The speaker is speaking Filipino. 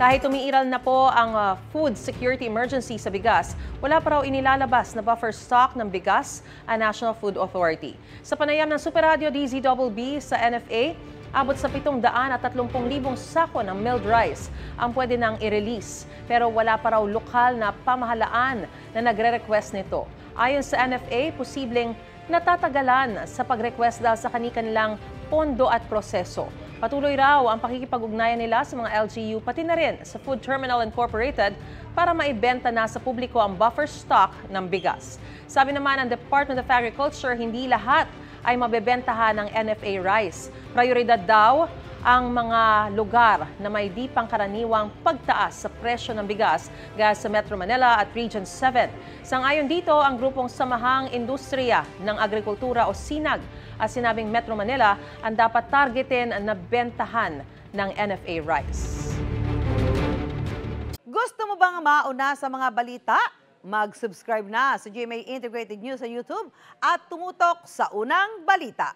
Kahit umiiral na po ang food security emergency sa bigas, wala pa raw inilalabas na buffer stock ng bigas ang National Food Authority. Sa panayam ng Super Radio DZBB sa NFA, abot sa 730,000 sako ng milled rice ang pwede nang i-release. Pero wala pa raw lokal na pamahalaan na nagre-request nito. Ayon sa NFA, posibleng natatagalan sa pag-request dahil sa kanilang pondo at proseso. Patuloy raw ang pakikipag-ugnayan nila sa mga LGU pati na rin sa Food Terminal Incorporated para maibenta na sa publiko ang buffer stock ng bigas. Sabi naman ng Department of Agriculture, hindi lahat ay mabebentahan ng NFA rice. Prioridad daw ang mga lugar na may di pangkaraniwang pagtaas sa presyo ng bigas gaya sa Metro Manila at Region 7. Sangayon dito ang grupong Samahang Industriya ng Agrikultura o SINAG at sinabing Metro Manila ang dapat targetin na bentahan ng NFA rice. Gusto mo bang mauna sa mga balita? Mag-subscribe na sa GMA Integrated News sa YouTube at tumutok sa unang balita.